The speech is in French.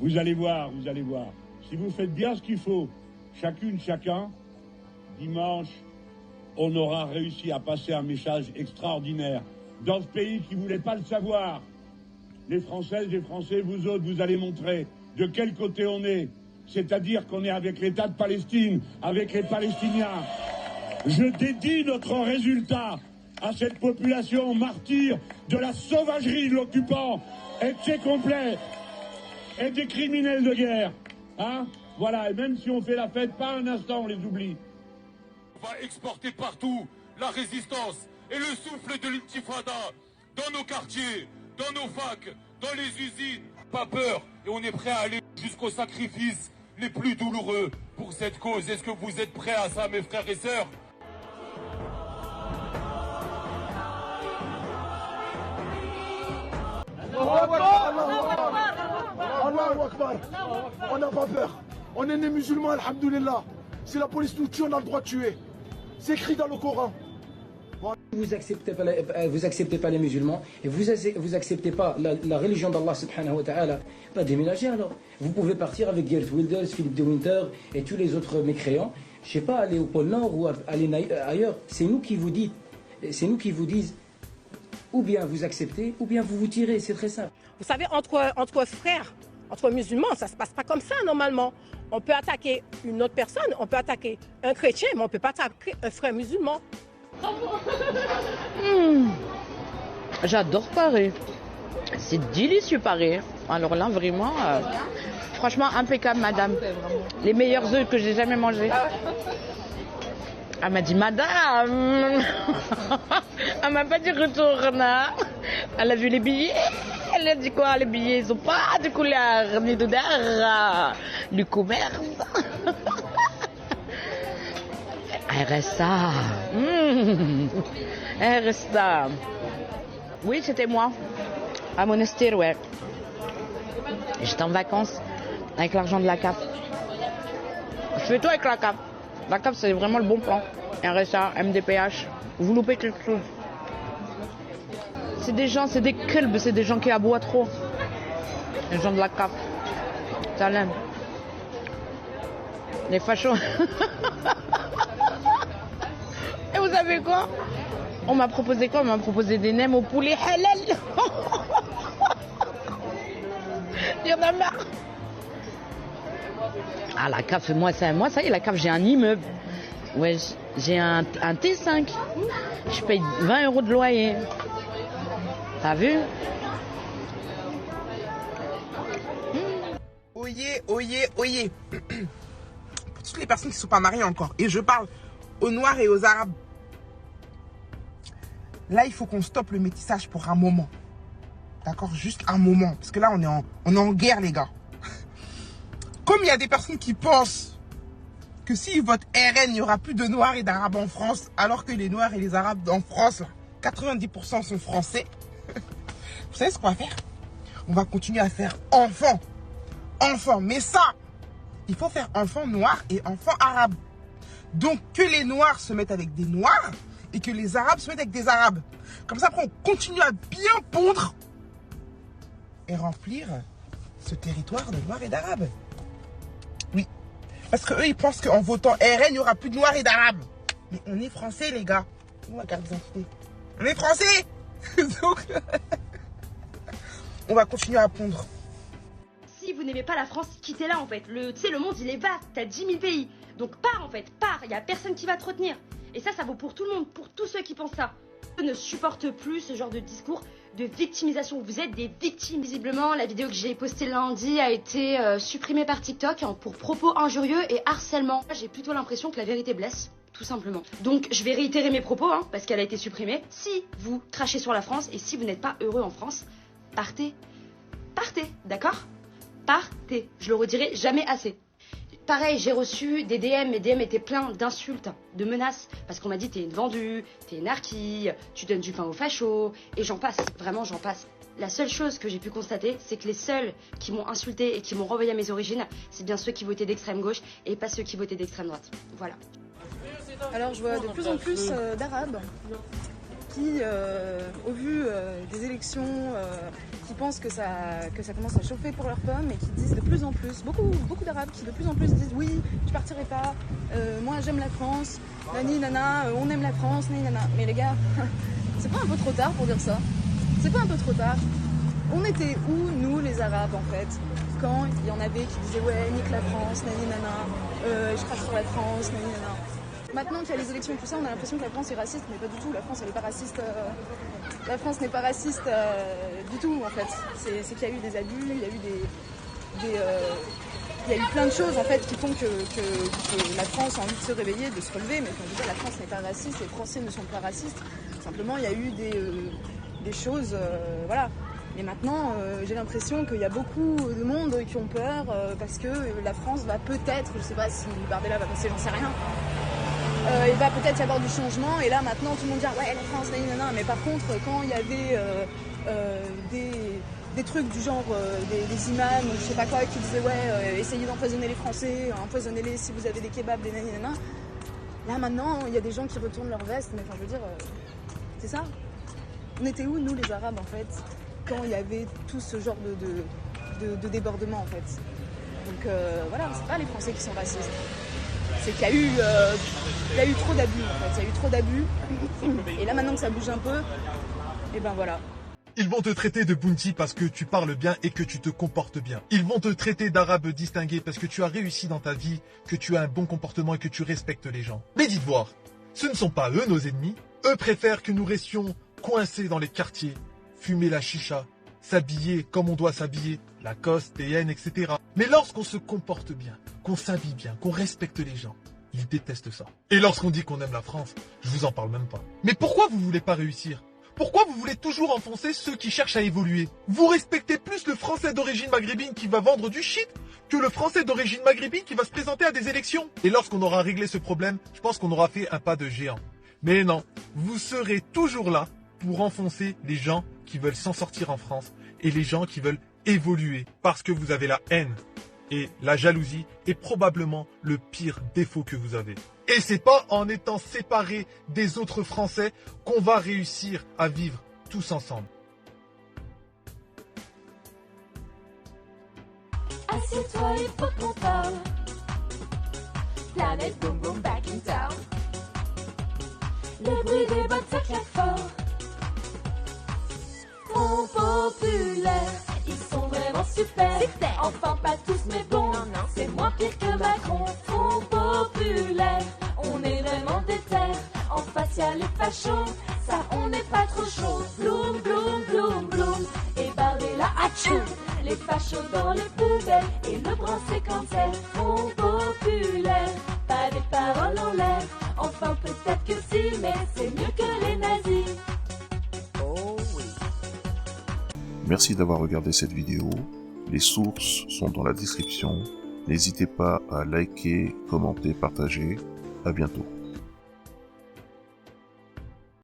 Vous allez voir, vous allez voir. Si vous faites bien ce qu'il faut, chacune, chacun, dimanche, on aura réussi à passer un message extraordinaire. Dans ce pays qui ne voulait pas le savoir, les Françaises, les Français, vous autres, vous allez montrer de quel côté on est. C'est-à-dire qu'on est avec l'État de Palestine, avec les Palestiniens. Je dédie notre résultat à cette population martyre de la sauvagerie de l'occupant et de ses complets et des criminels de guerre. Hein? Voilà, et même si on fait la fête, pas un instant on les oublie. On va exporter partout la résistance et le souffle de l'intifada dans nos quartiers, dans nos facs, dans les usines. Pas peur, et on est prêt à aller jusqu'aux sacrifices les plus douloureux pour cette cause. Est-ce que vous êtes prêts à ça, mes frères et sœurs? Allahu Akbar. On n'a pas peur. On est né musulmans, alhamdoulilah. Si la police nous tue, on a le droit de tuer. C'est écrit dans le Coran. Vous acceptez pas les musulmans et vous acceptez pas la religion d'Allah subhanahu wa ta'ala, pas déménager alors. Vous pouvez partir avec Geert Wilders, Philippe de Winter et tous les autres mécréants. Je sais pas, aller au pôle Nord ou aller ailleurs. C'est nous qui vous disent ou bien vous acceptez ou bien vous vous tirez, c'est très simple. Vous savez, entre frères, entre musulmans, ça se passe pas comme ça normalement. On peut attaquer une autre personne, on peut attaquer un chrétien, mais on peut pas attaquer un frère musulman. J'adore Paris. C'est délicieux Paris. Alors là, vraiment, franchement, impeccable, madame. Les meilleurs œufs que j'ai jamais mangés. Elle m'a dit, madame. Elle m'a pas dit retourne. Elle a vu les billets. Elle a dit quoi? Les billets, ils ont pas de couleur ni d'odeur. Du commerce. RSA. RSA. Oui, c'était moi. À Monastir, ouais. J'étais en vacances avec l'argent de la CAF. Je fais tout avec la CAF. La CAF, c'est vraiment le bon plan. RSA, MDPH. Vous loupez quelque chose. C'est des gens, c'est des clubs, c'est des gens qui aboient trop. Les gens de la CAF. Ça l'aime. Les fachos. Et vous savez quoi? On m'a proposé quoi? On m'a proposé des nems au poulet halal. Il y en a marre. Ah, la CAF, moi ça y est, la CAF, j'ai un immeuble. Ouais, j'ai un T5. Je paye 20 € de loyer. T'as vu? Oyez, oyez, oyez. Pour toutes les personnes qui ne sont pas mariées encore, et je parle aux Noirs et aux Arabes. Là, il faut qu'on stoppe le métissage pour un moment. D'accord? Juste un moment. Parce que là, on est en guerre, les gars. Comme il y a des personnes qui pensent que s'ils votent RN, il n'y aura plus de Noirs et d'Arabes en France, alors que les Noirs et les Arabes en France, là, 90% sont français. Vous savez ce qu'on va faire? On va continuer à faire enfant. Enfant. Mais ça, il faut faire enfant noir et enfant arabe. Donc, que les Noirs se mettent avec des Noirs et que les Arabes se mettent avec des Arabes. Comme ça, après, on continue à bien pondre et remplir ce territoire de Noirs et d'Arabes. Oui. Parce qu'eux, ils pensent qu'en votant RN, il n'y aura plus de Noirs et d'Arabes. Mais on est français, les gars. Où ma carte d'identité? On est français. Donc, on va continuer à pondre. Si vous n'aimez pas la France, quittez-la en fait. Tu sais, le monde, il est vaste. T'as 10 000 pays. Donc pars en fait, pars. Il n'y a personne qui va te retenir. Et ça vaut pour tout le monde, pour tous ceux qui pensent ça. Je ne supporte plus ce genre de discours de victimisation. Vous êtes des victimes. Visiblement, la vidéo que j'ai postée lundi a été supprimée par TikTok pour propos injurieux et harcèlement. J'ai plutôt l'impression que la vérité blesse, tout simplement. Donc, je vais réitérer mes propos, parce qu'elle a été supprimée. Si vous crachez sur la France et si vous n'êtes pas heureux en France, partez. Partez, d'accord? Partez. Je le redirai jamais assez. Pareil, j'ai reçu des DM, mes DM étaient pleins d'insultes, de menaces, parce qu'on m'a dit t'es une vendue, t'es une narquille, tu donnes du pain aux fachos, et j'en passe, vraiment j'en passe. La seule chose que j'ai pu constater, c'est que les seuls qui m'ont insulté et qui m'ont renvoyé à mes origines, c'est bien ceux qui votaient d'extrême gauche et pas ceux qui votaient d'extrême droite. Voilà. Alors je vois de plus en plus d'Arabes qui, au vu des élections, qui pensent que ça commence à chauffer pour leurs pommes et qui disent de plus en plus, beaucoup d'Arabes qui de plus en plus disent oui, je partirai pas, moi j'aime la France, nani nana, on aime la France, nani nana. Mais les gars, c'est pas un peu trop tard pour dire ça? C'est pas un peu trop tard? On était où, nous les Arabes en fait, quand il y en avait qui disaient ouais, nique la France, nani nana, je crache sur la France, nani nana. Maintenant qu'il y a les élections et tout ça, on a l'impression que la France est raciste, mais pas du tout. La France, elle est pas raciste. La France n'est pas raciste du tout, en fait. C'est qu'il y a eu des abus, il y a eu il y a eu plein de choses, en fait, qui font que la France a envie de se réveiller, de se relever. Mais quand je dis la France n'est pas raciste, les Français ne sont pas racistes. Simplement, il y a eu des choses, voilà. Mais maintenant, j'ai l'impression qu'il y a beaucoup de monde qui ont peur parce que la France va peut-être, je sais pas si Bardella va passer, j'en sais rien. Il va peut-être y avoir du changement et là maintenant tout le monde dit ouais la France, nanana. Mais par contre quand il y avait des trucs du genre des imams ou je sais pas quoi qui disaient ouais essayez d'empoisonner les Français, empoisonnez-les si vous avez des kebabs, des nanana. Là maintenant il y a des gens qui retournent leur veste, mais enfin je veux dire c'est ça. On était où nous les Arabes en fait quand il y avait tout ce genre de débordement en fait. Donc voilà, c'est pas les Français qui sont racistes. C'est qu'il y a eu trop d'abus en fait, il y a eu trop d'abus. Et là maintenant que ça bouge un peu, et ben voilà. Ils vont te traiter de bounty parce que tu parles bien et que tu te comportes bien. Ils vont te traiter d'arabe distingué parce que tu as réussi dans ta vie, que tu as un bon comportement et que tu respectes les gens. Mais dites voir, ce ne sont pas eux nos ennemis. Eux préfèrent que nous restions coincés dans les quartiers, fumer la chicha, s'habiller comme on doit s'habiller, Lacoste, TN, etc. Mais lorsqu'on se comporte bien, qu'on s'habille bien, qu'on respecte les gens, ils détestent ça. Et lorsqu'on dit qu'on aime la France, je vous en parle même pas. Mais pourquoi vous voulez pas réussir? Pourquoi vous voulez toujours enfoncer ceux qui cherchent à évoluer? Vous respectez plus le Français d'origine maghrébine qui va vendre du shit que le Français d'origine maghrébine qui va se présenter à des élections. Et lorsqu'on aura réglé ce problème, je pense qu'on aura fait un pas de géant. Mais non, vous serez toujours là pour enfoncer les gens qui veulent s'en sortir en France et les gens qui veulent évoluer parce que vous avez la haine. Et la jalousie est probablement le pire défaut que vous avez. Et c'est pas en étant séparés des autres Français qu'on va réussir à vivre tous ensemble. Assieds-toi, il faut qu'on parle. Planète boom boom back in town. Le bruit des bottes ça claque fort. Front populaire, ils sont vraiment super. Enfin pas tous mais bon, c'est moins pire que Macron. Front populaire, on est vraiment déter. En face y'a les fachos, ça on n'est pas trop chaud. Bloom, bloom, bloom, bloom, et Bardella achou. Les fachos dans les poubelles et le bras c'est cancel. Front populaire, pas des paroles en l'air. Enfin peut-être que si, mais c'est mieux que les nazis. Oh oui. Merci d'avoir regardé cette vidéo. Les sources sont dans la description. N'hésitez pas à liker, commenter, partager. À bientôt.